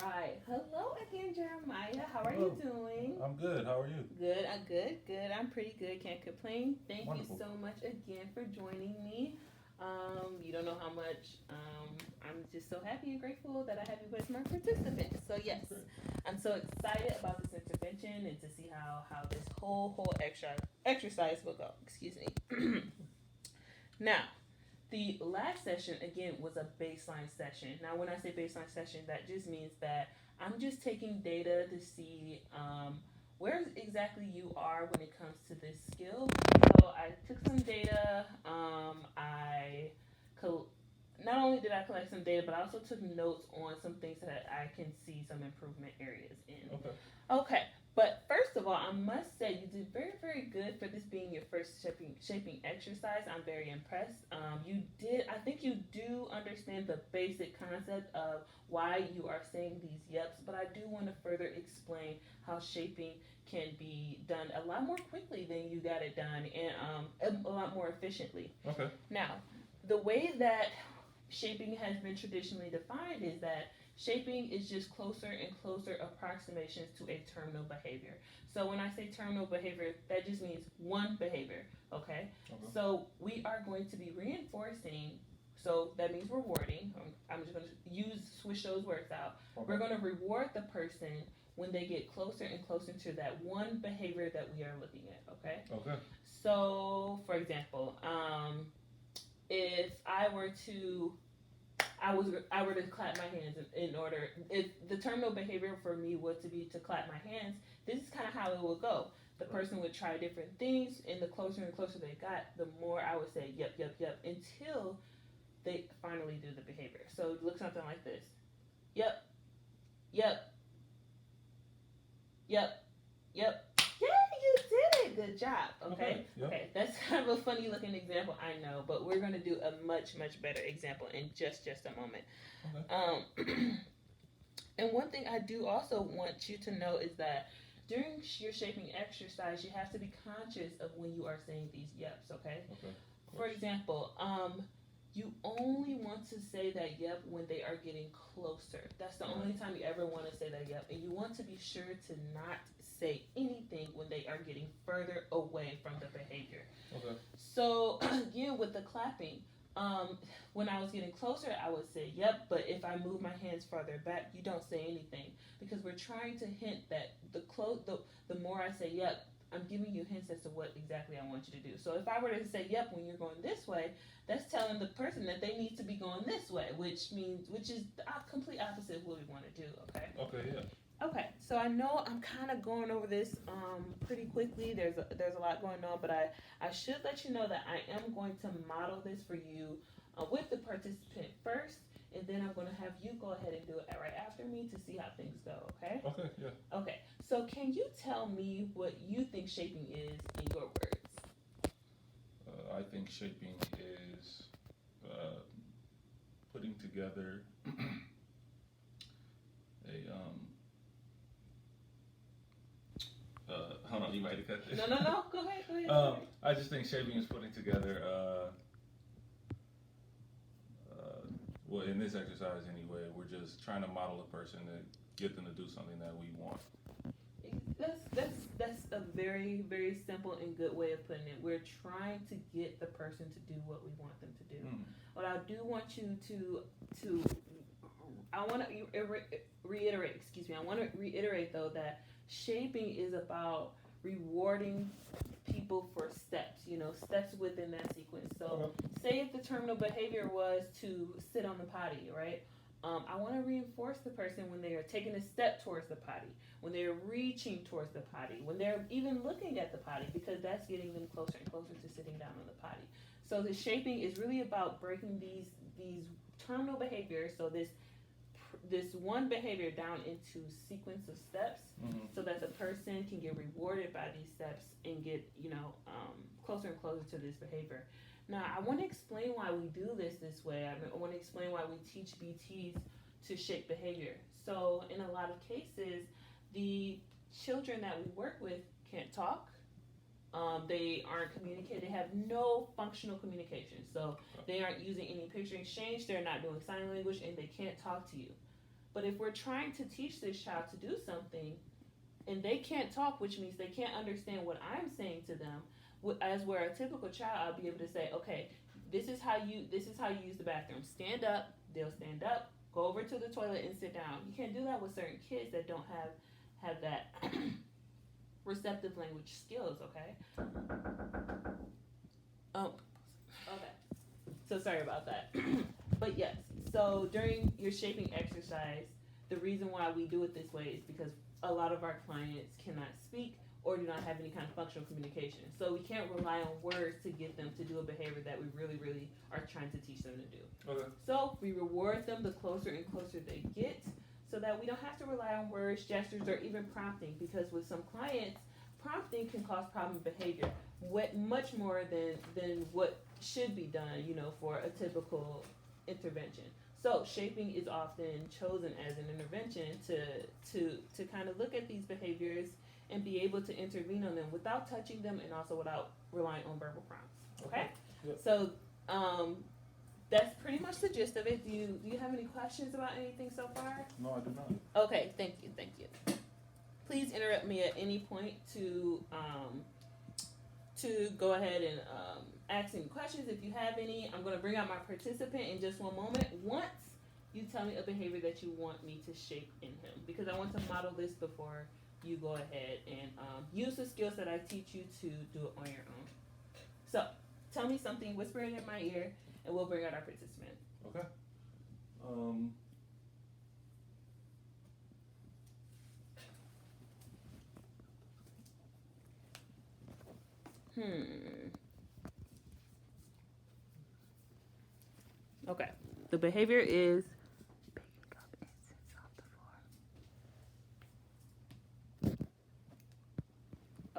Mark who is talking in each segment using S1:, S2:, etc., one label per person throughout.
S1: right. Hello again, Jeremiah. How are you
S2: Hello.
S1: doing?
S2: I'm good. How are you?
S1: Good. Good. I'm pretty good. Can't complain. Thank you
S2: Wonderful.
S1: so much again for joining me. You don't know how much I'm just so happy and grateful that I have you as my participant. So yes,
S2: That's great.
S1: I'm so excited about this intervention and to see how this whole extra exercise will go. Excuse me. Now, the last session again was a baseline session. Now, when I say baseline session, that just means that I'm just taking data to see where exactly you are when it comes to this skill. So I took some data. I col- Not only did I collect some data, but I also took notes on some things that I can see some improvement areas in.
S2: Okay.
S1: Okay, but first of all, I must say you did very good for this being your first shaping exercise. I'm very impressed. You did. I think you do understand the basic concept of why you are saying these yeps, but I do want to further explain how shaping can be done a lot more quickly than you got it done, and a lot more efficiently.
S2: Okay.
S1: Now, the way that shaping has been traditionally defined is that shaping is just closer and closer approximations to a terminal behavior. So when I say terminal behavior, that just means one behavior, okay?
S2: Okay.
S1: So we are going to be reinforcing, so that means rewarding. I'm just going to switch those words out.
S2: Okay.
S1: We're going to reward the person when they get closer and closer to that one behavior that we are looking at, okay?
S2: Okay.
S1: So, for example, if I were to clap my hands in order, if the terminal behavior for me was to be to clap my hands, this is kind of how it would go. The person would try different things, and the closer and closer they got, the more I would say yep, until they finally do the behavior. So it looks something like this: yep, yep, yep, yep. Yeah, you did it. Good job. Okay.
S2: Yep.
S1: Okay. That's kind of a funny looking example, I know, but we're gonna do a much better example in just a moment.
S2: Okay.
S1: And one thing I do also want you to know is that during your shaping exercise, you have to be conscious of when you are saying these yeps. Okay.
S2: Okay.
S1: For example, you only want to say that yep when they are getting closer. That's the only time you ever want to say that yep. And you want to be sure to not say anything when they are getting further away from the behavior.
S2: Okay.
S1: So, again, with the clapping, when I was getting closer, I would say yep, but if I move my hands farther back, you don't say anything because we're trying to hint that the more I say yep, I'm giving you hints as to what exactly I want you to do. So if I were to say yep when you're going this way, that's telling the person that they need to be going this way, which is the complete opposite of what we want to do. Okay.
S2: Okay. Yeah.
S1: Okay, so I know I'm kind of going over this pretty quickly. There's a lot going on, but I should let you know that I am going to model this for you with the participant first, and then I'm going to have you go ahead and do it right after me to see how things go. Okay?
S2: Okay. Yeah.
S1: Okay. So can you tell me what you think shaping is in your words?
S2: I think shaping is uh, putting together a hold on, you might have cut this.
S1: No. Go ahead. Go ahead.
S2: I just think shaping is putting together. Well, in this exercise anyway, we're just trying to model a person to get them to do something that we want.
S1: That's a very simple and good way of putting it. We're trying to get the person to do what we want them to do. What I do want you to I want to reiterate. Excuse me. I want to reiterate though that shaping is about rewarding people for steps. Steps within that sequence. So, say if the terminal behavior was to sit on the potty, right? I want to reinforce the person when they are taking a step towards the potty, when they're reaching towards the potty, when they're even looking at the potty, because that's getting them closer and closer to sitting down on the potty. So the shaping is really about breaking these terminal behaviors. So this one behavior down into sequence of steps, so that the person can get rewarded by these steps and get closer and closer to this behavior. Now, I want to explain why we do this way. I want to explain why we teach BTs to shape behavior. So, in a lot of cases, the children that we work with can't talk. They aren't communicating. They have no functional communication. So, they aren't using any picture exchange. They're not doing sign language, and they can't talk to you. But if we're trying to teach this child to do something and they can't talk, which means they can't understand what I'm saying to them, as we're a typical child, I'll be able to say, okay, this is how you use the bathroom. Stand up, they'll stand up, go over to the toilet and sit down. You can't do that with certain kids that don't have that receptive language skills, okay? Okay. So sorry about that. But yes, so during your shaping exercise, the reason why we do it this way is because a lot of our clients cannot speak or do not have any kind of functional communication. So we can't rely on words to get them to do a behavior that we really, really are trying to teach them to do.
S2: Okay.
S1: So we reward them the closer and closer they get so that we don't have to rely on words, gestures, or even prompting, because with some clients, prompting can cause problem behavior much more than what should be done, for a typical intervention. So shaping is often chosen as an intervention to kind of look at these behaviors and be able to intervene on them without touching them and also without relying on verbal prompts. Okay?
S2: Yep.
S1: So that's pretty much the gist of it. Do you have any questions about anything so far?
S2: No, I do not.
S1: Okay, thank you. Please interrupt me at any point to go ahead and ask any questions if you have any. I'm going to bring out my participant in just one moment. Once you tell me a behavior that you want me to shape in him, because I want to model this before you go ahead and use the skills that I teach you to do it on your own. So tell me something, whisper it in my ear, and we'll bring out our participant.
S2: Okay.
S1: Okay. The behavior is picking up incense off the floor.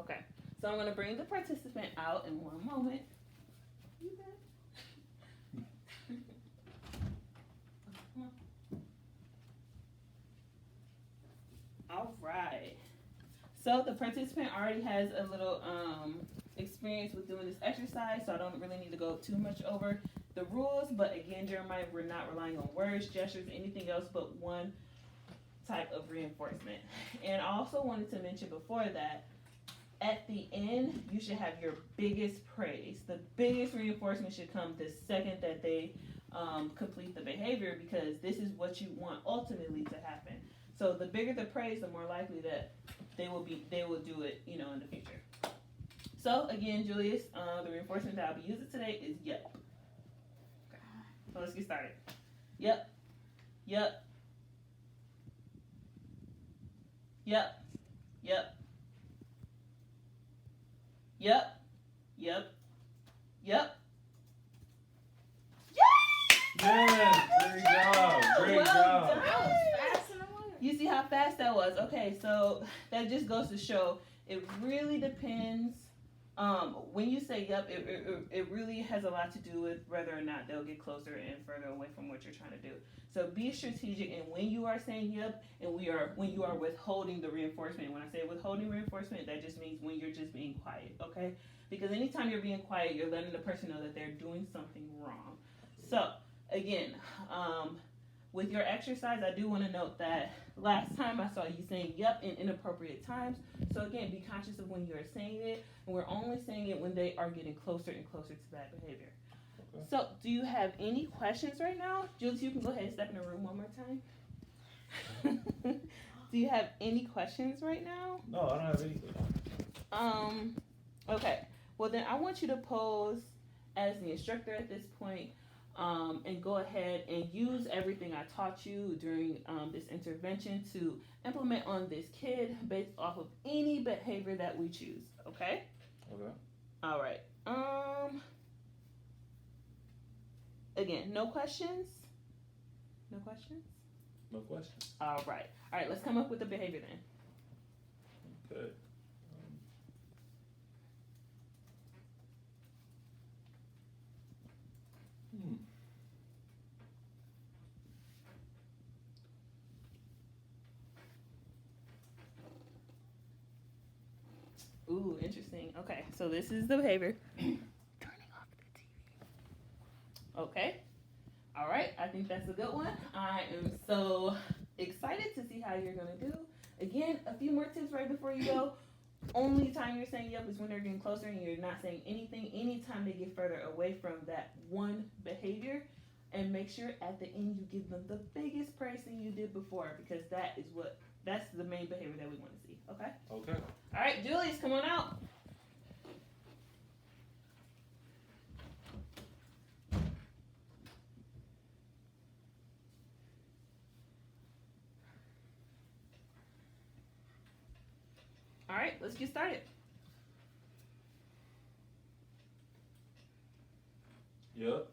S1: Okay. So I'm going to bring the participant out in one moment. All right. So the participant already has a little experience with doing this exercise, so I don't really need to go too much over the rules. But again, Jeremiah, we're not relying on words, gestures, anything else but one type of reinforcement. And I also wanted to mention before that, at the end, you should have your biggest praise. The biggest reinforcement should come the second that they complete the behavior, because this is what you want ultimately to happen. So the bigger the praise, the more likely that they will do it, in the future. So again, Julius, the reinforcement that I'll be using today is yep. Okay. So let's get started. Yep. Yep. Yep. Yep. Yep. Yep. Yep.
S2: Yeah, great job. Great job.
S1: Done. You see how fast that was? Okay, so that just goes to show it really depends. When you say yep, it really has a lot to do with whether or not they'll get closer and further away from what you're trying to do. So be strategic in when you are saying yep and when you are withholding the reinforcement. When I say withholding reinforcement, that just means when you're just being quiet, okay? Because anytime you're being quiet, you're letting the person know that they're doing something wrong. So again, with your exercise, I do want to note that last time I saw you saying yep in inappropriate times. So again, be conscious of when you're saying it, and we're only saying it when they are getting closer and closer to that behavior. Okay. So do you have any questions right now? Jules, you can go ahead and step in the room one more time. Do you have any questions right now?
S2: No, I don't have anything.
S1: Okay. Well, then I want you to pose as the instructor at this point. And go ahead and use everything I taught you during this intervention to implement on this kid based off of any behavior that we choose. Okay?
S2: Okay.
S1: All right. Again, no questions? No questions?
S2: No questions.
S1: All right. All right, let's come up with the behavior then.
S2: Okay.
S1: Ooh, interesting. Okay, so this is the behavior. Turning off the TV. Okay. All right, I think that's a good one. I am so excited to see how you're gonna do. Again, a few more tips right before you go. Only time you're saying yep is when they're getting closer and you're not saying anything. Anytime they get further away from that one behavior, and make sure at the end you give them the biggest praise thing you did before, because that's the main behavior that we want to see. Okay?
S2: Okay.
S1: All right, Julius, come on out. All right, let's get started.
S2: Yep.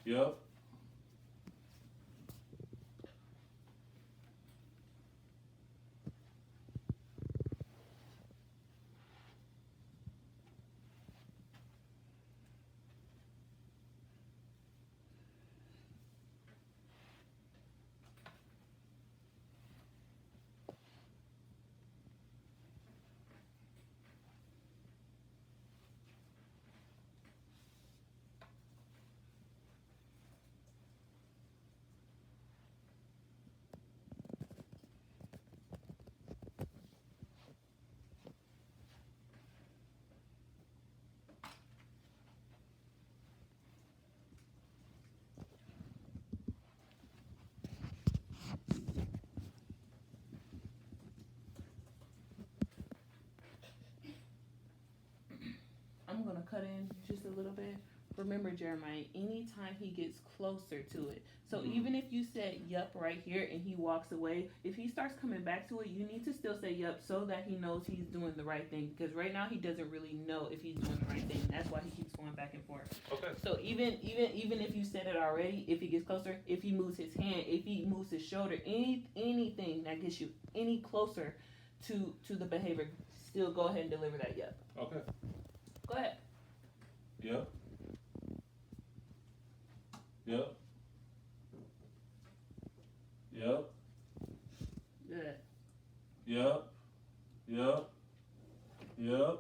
S2: Yep.
S1: I'm gonna cut in just a little bit. Remember, Jeremiah, anytime he gets closer to it. So even if you said yup right here and he walks away, if he starts coming back to it, you need to still say yup so that he knows he's doing the right thing. Because right now he doesn't really know if he's doing the right thing. That's why he keeps going back and forth.
S2: Okay.
S1: So even if you said it already, if he gets closer, if he moves his hand, if he moves his shoulder, anything that gets you any closer to the behavior, still go ahead and deliver that yup.
S2: Okay.
S1: Go ahead.
S2: Yep. Yep. Yep.
S1: Good.
S2: Yep. Yep. Yep.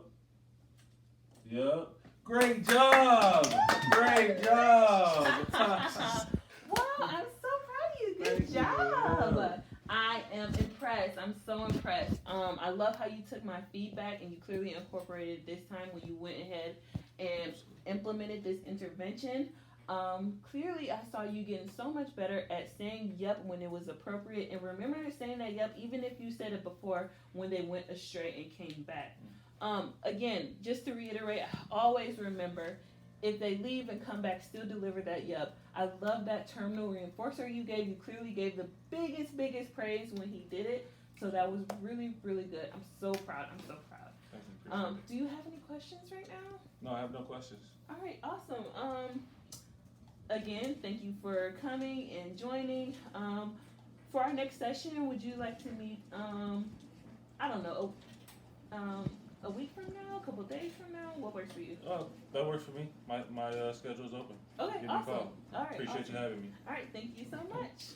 S2: Yep. Great job! Great job!
S1: Wow, I'm so proud of you. Good job. I am impressed. I'm so impressed. I love how you took my feedback and you clearly incorporated this time when you went ahead and implemented this intervention. Clearly I saw you getting so much better at saying yep when it was appropriate, and remember saying that yep even if you said it before when they went astray and came back. Again, just to reiterate, always remember, if they leave and come back, still deliver that yup. I love that terminal reinforcer you gave. You clearly gave the biggest praise when he did it. So that was really, really good. I'm so proud. I'm so proud.
S2: Thank you.
S1: Do you have any questions right now?
S2: No, I have no questions.
S1: All right, awesome. Again, thank you for coming and joining. For our next session, would you like to meet, I don't know, a week from now, a couple days from now? What works for you?
S2: That works for me. My schedule's open.
S1: Okay,
S2: Give me a
S1: awesome.
S2: call.
S1: All right,
S2: Appreciate
S1: awesome.
S2: you having me.
S1: All right, thank you so much.